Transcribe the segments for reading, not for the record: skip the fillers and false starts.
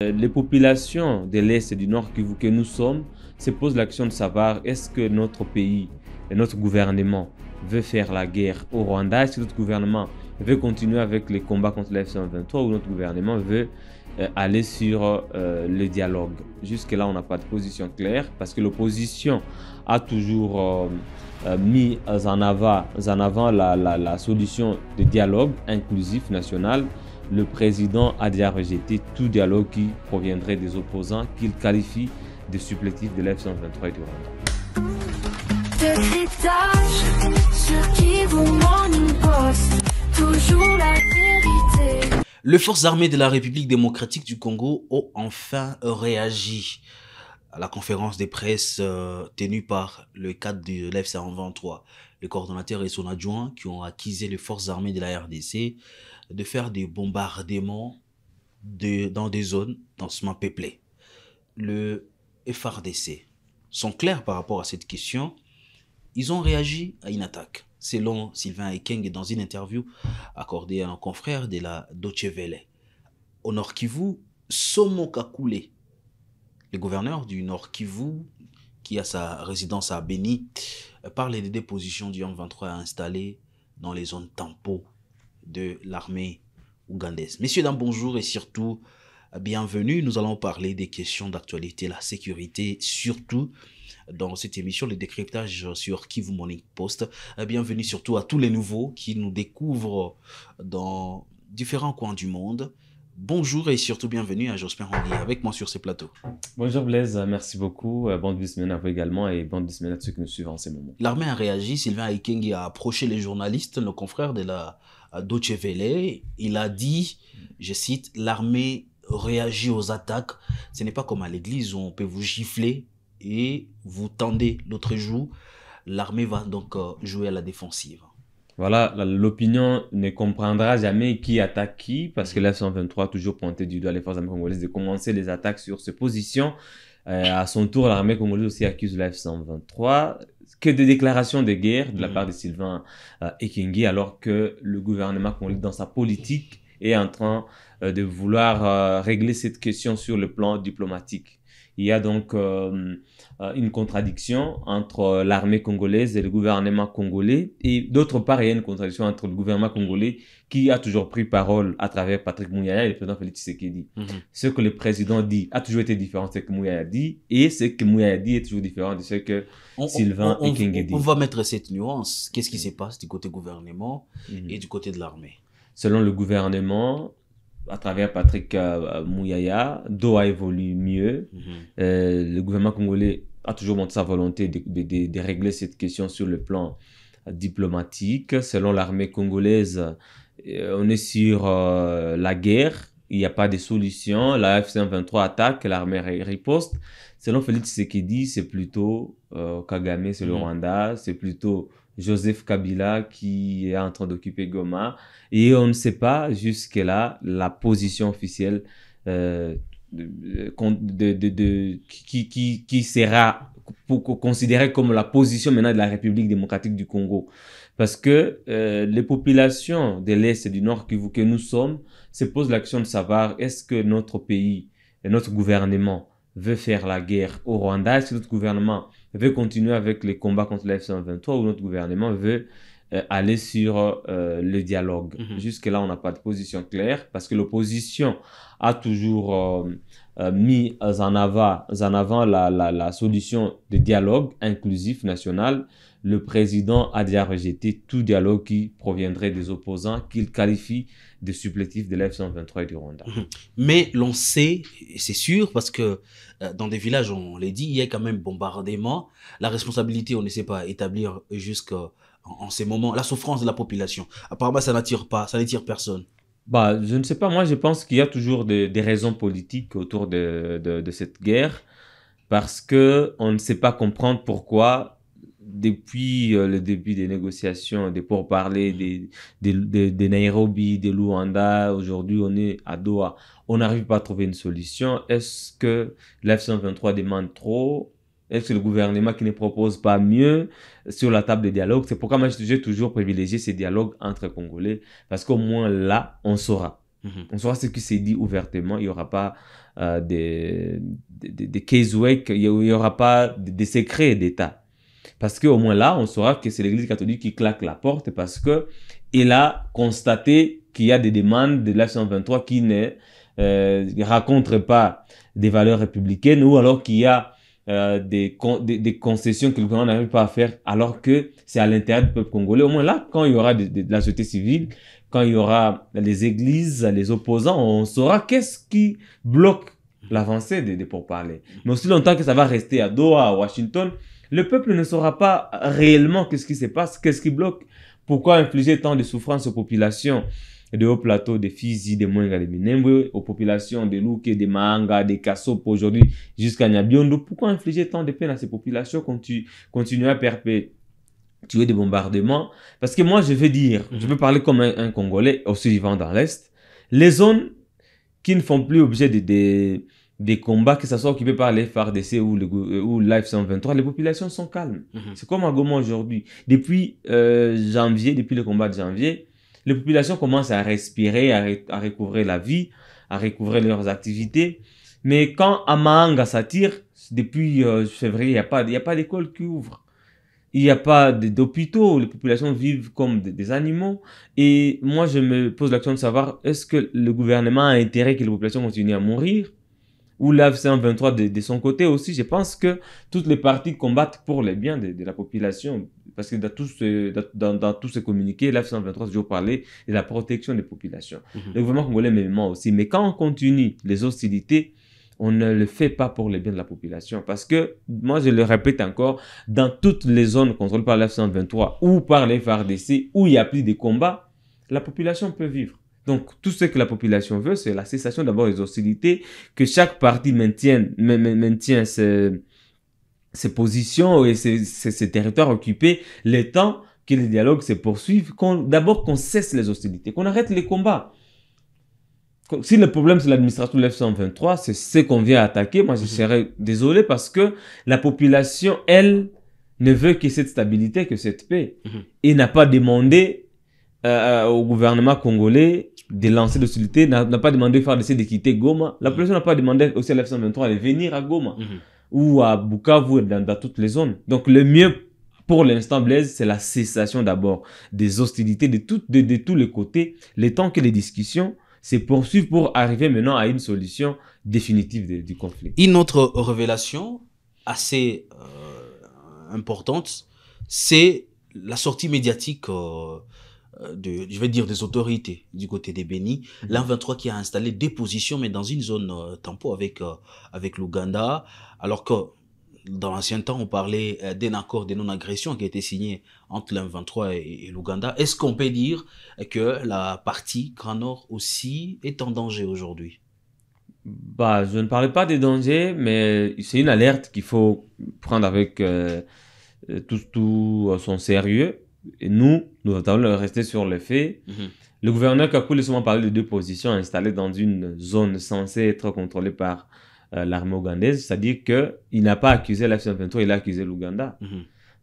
Les populations de l'Est et du Nord que nous sommes se posent la question de savoir est-ce que notre pays et notre gouvernement veut faire la guerre au Rwanda, est-ce que notre gouvernement veut continuer avec les combats contre la F-123 ou notre gouvernement veut aller sur le dialogue. Jusque-là, on n'a pas de position claire parce que l'opposition a toujours mis en avant la solution de dialogue inclusif national. Le président a déjà rejeté tout dialogue qui proviendrait des opposants qu'il qualifie de supplétif de l'F-123 et du Rwanda. Les forces armées de la République démocratique du Congo ont enfin réagi à la conférence de presse tenue par le cadre de l'F-123. Le coordonnateur et son adjoint qui ont accusé les forces armées de la RDC de faire des bombardements dans des zones densément peuplées. Le FARDC sont clairs par rapport à cette question. Ils ont réagi à une attaque. Selon Sylvain Ekeng, dans une interview accordée à un confrère de la Deutsche Welle. Au Nord Kivu, Somo Kakule, le gouverneur du Nord Kivu, qui a sa résidence à Beni, parle des dépositions du M23 installées dans les zones tampons de l'armée ougandaise. Messieurs, dames, bonjour et surtout, bienvenue. Nous allons parler des questions d'actualité, la sécurité, surtout dans cette émission, le décryptage sur Kivu Morning Post. Bienvenue surtout à tous les nouveaux qui nous découvrent dans différents coins du monde. Bonjour et surtout bienvenue à Jospin Rangui avec moi sur ce plateau. Bonjour Blaise, merci beaucoup. Bonne semaine à vous également et bonne semaine à ceux qui nous suivent en ce moment. L'armée a réagi, Sylvain Ekeng a approché les journalistes, nos confrères de la Deutsche Welle. Il a dit, je cite, l'armée réagit aux attaques. Ce n'est pas comme à l'église où on peut vous gifler et vous tendez l'autre joue. L'armée va donc jouer à la défensive. Voilà, l'opinion ne comprendra jamais qui attaque qui, parce que l'F-123 a toujours pointé du doigt les forces armées congolaises de commencer les attaques sur ces positions. À son tour, l'armée congolaise aussi accuse l'F-123 que de déclarations de guerre de la part de Sylvain Ekenge, alors que le gouvernement congolais, dans sa politique, est en train de vouloir régler cette question sur le plan diplomatique. Il y a donc une contradiction entre l'armée congolaise et le gouvernement congolais. Et d'autre part, il y a une contradiction entre le gouvernement congolais qui a toujours pris parole à travers Patrick Mouyaya et le président Félix Tshisekedi. Ce que le président dit a toujours été différent de ce que Mouyaya dit. Et ce que Mouyaya dit est toujours différent de ce que Sylvain Ekenge dit. On va mettre cette nuance. Qu'est-ce qui se passe du côté gouvernement et du côté de l'armée? Selon le gouvernement, à travers Patrick Mouyaya, Doha évolue mieux. Le gouvernement congolais a toujours montré sa volonté de régler cette question sur le plan diplomatique. Selon l'armée congolaise, on est sur la guerre. Il n'y a pas de solution. La F-123 attaque, l'armée riposte. Selon Félix Tshisekedi, c'est plutôt Kagame, c'est le Rwanda. C'est plutôt Joseph Kabila qui est en train d'occuper Goma. Et on ne sait pas jusque-là la position officielle qui sera considérée comme la position maintenant de la République démocratique du Congo. Parce que les populations de l'Est et du Nord que nous sommes se posent la question de savoir est-ce que notre pays et notre gouvernement veut faire la guerre au Rwanda, est-ce que notre gouvernement veut continuer avec les combats contre la F-123 ou notre gouvernement veut aller sur le dialogue. Jusque-là, on n'a pas de position claire parce que l'opposition a toujours mis en avant la solution de dialogue inclusif national. Le président a déjà rejeté tout dialogue qui proviendrait des opposants qu'il qualifie de supplétif de l'F-123 et du Rwanda. Mais l'on sait, c'est sûr, parce que dans des villages, on l'a dit, il y a quand même bombardement. La responsabilité, on ne sait pas établir jusqu'en ces moments. La souffrance de la population, apparemment, ça n'attire personne. Bah, je ne sais pas, moi je pense qu'il y a toujours des raisons politiques autour de cette guerre, parce qu'on ne sait pas comprendre pourquoi depuis le début des négociations, des pourparlers, des Nairobi, des Luanda, aujourd'hui on est à Doha, on n'arrive pas à trouver une solution. Est-ce que l'F-123 demande trop? Est-ce que le gouvernement qui ne propose pas mieux sur la table de dialogue? C'est pourquoi moi j'ai toujours privilégié ces dialogues entre Congolais, parce qu'au moins là, on saura. On saura ce qui s'est dit ouvertement. Il n'y aura pas des casework, il n'y aura pas des secrets d'État. Parce qu'au moins là, on saura que c'est l'Église catholique qui claque la porte parce qu'il a constaté qu'il y a des demandes de l'F-123 qui ne racontent pas des valeurs républicaines ou alors qu'il y a des concessions que le gouvernement n'arrive pas à faire alors que c'est à l'intérieur du peuple congolais. Au moins là, quand il y aura de la société civile, quand il y aura les églises, les opposants, on saura qu'est-ce qui bloque l'avancée des pourparlers. Mais aussi longtemps que ça va rester à Doha, à Washington, le peuple ne saura pas réellement qu'est-ce qui se passe, qu'est-ce qui bloque, pourquoi infliger tant de souffrances aux populations de hauts plateaux, des Fizi, des Mwenga, des Minembwe, aux populations de Luke, des Mahanga, des Kassop aujourd'hui jusqu'à Nyabiondo. Pourquoi infliger tant de peine à ces populations continuer à perpétuer des bombardements? Parce que moi, je veux dire, je veux parler comme un Congolais aussi vivant dans l'Est, les zones qui ne font plus objet des combats, que ce soit occupés par les FARDC ou l'AF-123, les populations sont calmes. C'est comme à Goma aujourd'hui. Depuis janvier, depuis le combat de janvier, les populations commencent à respirer, à recouvrer la vie, à recouvrer leurs activités. Mais quand à Mahanga ça tire, depuis février, il n'y a pas d'école qui ouvre. Il n'y a pas d'hôpitaux, les populations vivent comme des animaux. Et moi, je me pose la question de savoir, est-ce que le gouvernement a intérêt que les populations continuent à mourir? Ou l'AF-123 de son côté aussi, je pense que toutes les parties combattent pour le bien de la population. Parce que dans tous ces communiqués, l'AF-123 a toujours parlé de la protection des populations. Le gouvernement congolais, mais moi aussi. Mais quand on continue les hostilités, on ne le fait pas pour le bien de la population. Parce que, moi je le répète encore, dans toutes les zones contrôlées par l'AF-123 ou par les FARDC, où il n'y a plus de combats, la population peut vivre. Donc, tout ce que la population veut, c'est la cessation d'abord des hostilités, que chaque parti maintienne ses positions et ses territoires occupés, le temps que les dialogues se poursuivent, d'abord qu'on cesse les hostilités, qu'on arrête les combats. Si le problème c'est l'administration de l'F-123, c'est ce qu'on vient attaquer, moi je serais désolé parce que la population, elle, ne veut que cette stabilité, que cette paix. Et n'a pas demandé au gouvernement congolais de lancer l'hostilité, n'a pas demandé de quitter Goma. La population n'a pas demandé aussi à l'F-123 de venir à Goma ou à Bukavu, dans toutes les zones. Donc le mieux pour l'instant, Blaise, c'est la cessation d'abord des hostilités de tous les côtés, le temps que les discussions se poursuivent pour arriver maintenant à une solution définitive du conflit. Une autre révélation assez importante, c'est la sortie médiatique je vais dire des autorités du côté des Béni. L'A23 qui a installé des positions, mais dans une zone tampon avec l'Ouganda, alors que dans l'ancien temps, on parlait d'un accord de non-agression qui a été signé entre l'M23 et l'Ouganda. Est-ce qu'on peut dire que la partie Grand Nord aussi est en danger aujourd'hui? Bah, je ne parlais pas des dangers, mais c'est une alerte qu'il faut prendre avec tout son sérieux. Et nous allons rester sur le fait. Le gouverneur Kakule a souvent parlé de deux positions installées dans une zone censée être contrôlée par l'armée ougandaise, c'est-à-dire qu'il n'a pas accusé la F-123, il a accusé l'Ouganda.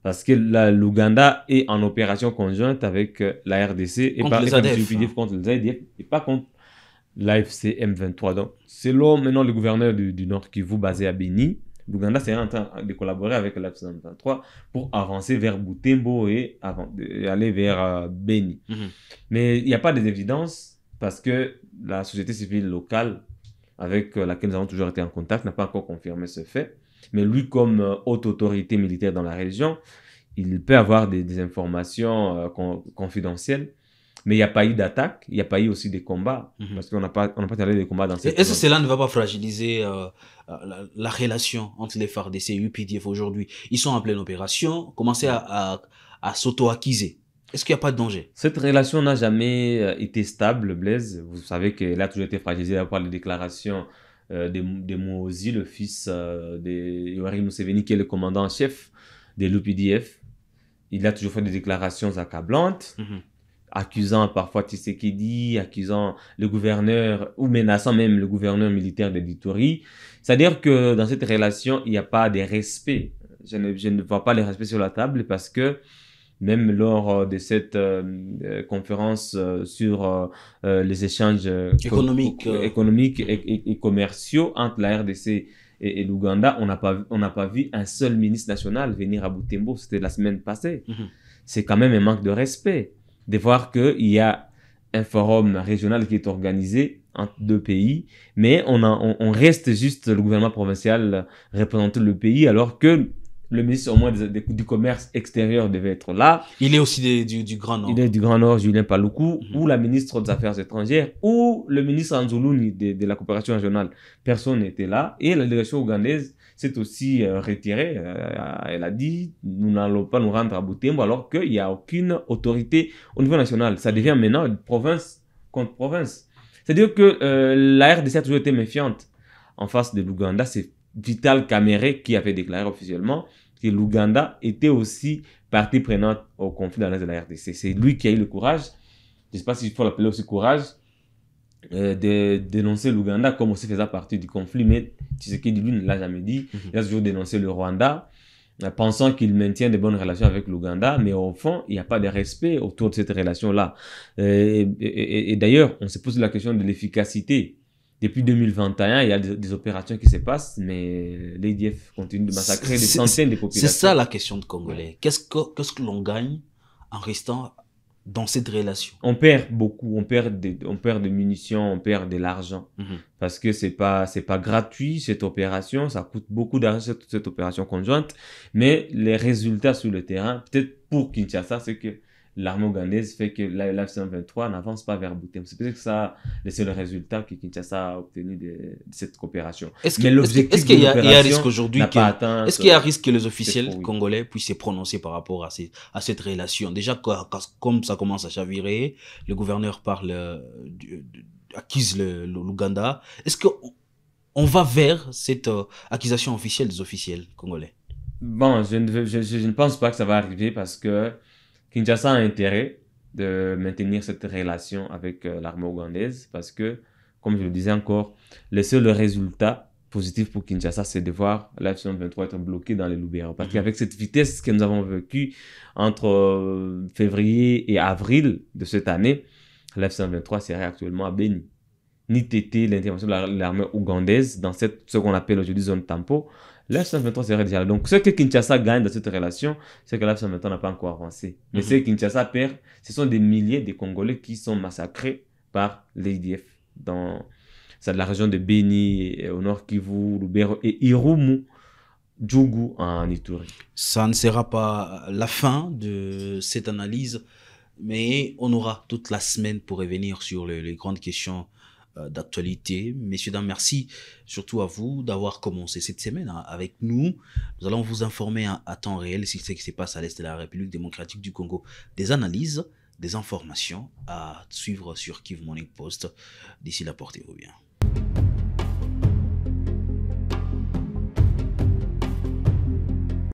Parce que l'Ouganda est en opération conjointe avec la RDC et contre les ADF, contre les ADF et pas contre l'AFC M23. Donc, selon maintenant le gouverneur du Nord Kivu basé à Béni, l'Ouganda serait en train de collaborer avec l'AFC M23 pour avancer vers Butembo et aller vers Béni. Mais il n'y a pas d'évidence parce que la société civile locale avec laquelle nous avons toujours été en contact n'a pas encore confirmé ce fait. Mais lui, comme haute autorité militaire dans la région, il peut avoir des informations confidentielles. Mais il n'y a pas eu d'attaque, il n'y a pas eu aussi des combats, parce qu'on n'a pas parlé des combats dans cette zone. Est-ce que cela ne va pas fragiliser la relation entre les FARDC et UPDF aujourd'hui? Ils sont en pleine opération, commencez à s'auto-acquiser. Est-ce qu'il n'y a pas de danger? Cette relation n'a jamais été stable, Blaise. Vous savez qu'elle a toujours été fragilisée par les déclarations de Mozi, le fils de Yoweri Museveni, qui est le commandant en chef de l'UPDF. Il a toujours fait des déclarations accablantes, accusant parfois Tshisekedi, accusant le gouverneur, ou menaçant même le gouverneur militaire de l'Ituri. C'est-à-dire que dans cette relation, il n'y a pas de respect. Je ne vois pas le respect sur la table parce que même lors de cette conférence sur les échanges économiques et commerciaux entre la RDC et l'Ouganda, on n'a pas vu un seul ministre national venir à Butembo. C'était la semaine passée. C'est quand même un manque de respect de voir qu'il y a un forum régional qui est organisé entre deux pays, mais on reste juste le gouvernement provincial représentant le pays, alors que le ministre au moins du commerce extérieur devait être là. Il est aussi du Grand Nord. Il est du Grand Nord, Julien Paluku, ou la ministre des Affaires étrangères, ou le ministre Anzuluni de la coopération régionale. Personne n'était là. Et la délégation ougandaise s'est aussi retirée. Elle a dit, nous n'allons pas nous rendre à Butembo, alors qu'il n'y a aucune autorité au niveau national. Ça devient maintenant une province contre province. C'est-à-dire que la RDC a toujours été méfiante en face de l'Ouganda. C'est Vital Kamerhe qui avait déclaré officiellement que l'Ouganda était aussi partie prenante au conflit dans l'est de la RDC. C'est lui qui a eu le courage, je ne sais pas s'il faut l'appeler aussi courage, de dénoncer l'Ouganda comme aussi faisant partie du conflit, mais Tshisekedi lui ne l'a jamais dit. Il a toujours dénoncé le Rwanda, pensant qu'il maintient de bonnes relations avec l'Ouganda, mais au fond, il n'y a pas de respect autour de cette relation-là. Et d'ailleurs, on se pose la question de l'efficacité. Depuis 2021, il y a des opérations qui se passent, mais l'ADF continue de massacrer des centaines de populations. C'est ça la question de Congolais. Qu'est-ce que l'on gagne en restant dans cette relation? On perd beaucoup, on perd de munitions, on perd de l'argent. Parce que c'est pas gratuit, cette opération, ça coûte beaucoup d'argent, cette opération conjointe. Mais les résultats sur le terrain, peut-être pour Kinshasa, c'est que l'armée ougandaise fait que la F-123 n'avance pas vers Butembo. C'est peut-être que ça, c'est le résultat que Kinshasa a obtenu de cette coopération. Est-ce qu'il y a un risque aujourd'hui est-ce qu'il y a un risque que les officiels congolais puissent se prononcer par rapport à cette relation? Déjà, comme ça commence à chavirer, le gouverneur accuse l'Ouganda. Est-ce qu'on va vers cette accusation officielle des officiels congolais? Bon, je ne pense pas que ça va arriver parce que Kinshasa a intérêt de maintenir cette relation avec l'armée ougandaise parce que, comme je le disais encore, le seul résultat positif pour Kinshasa, c'est de voir la F-123 être bloquée dans les Lubero. Parce qu'avec cette vitesse que nous avons vécue entre février et avril de cette année, la F-123 serait actuellement à Beni. Ni tété l'intervention de l'armée ougandaise dans ce qu'on appelle aujourd'hui zone tampon, la F-123 serait déjà là. Donc, ce que Kinshasa gagne dans cette relation, c'est que la F-123 n'a pas encore avancé. Mais ce que Kinshasa perd, ce sont des milliers de Congolais qui sont massacrés par l'ADF dans la région de Beni, au nord Kivu, Lubero et Irumu, Djougou en Ituri. Ça ne sera pas la fin de cette analyse, mais on aura toute la semaine pour revenir sur les grandes questions d'actualité. Messieurs, dames, merci surtout à vous d'avoir commencé cette semaine avec nous. Nous allons vous informer à temps réel sur ce qui se passe à l'est de la République démocratique du Congo. Des analyses, des informations à suivre sur Kivu Morning Post. D'ici là, portez-vous bien.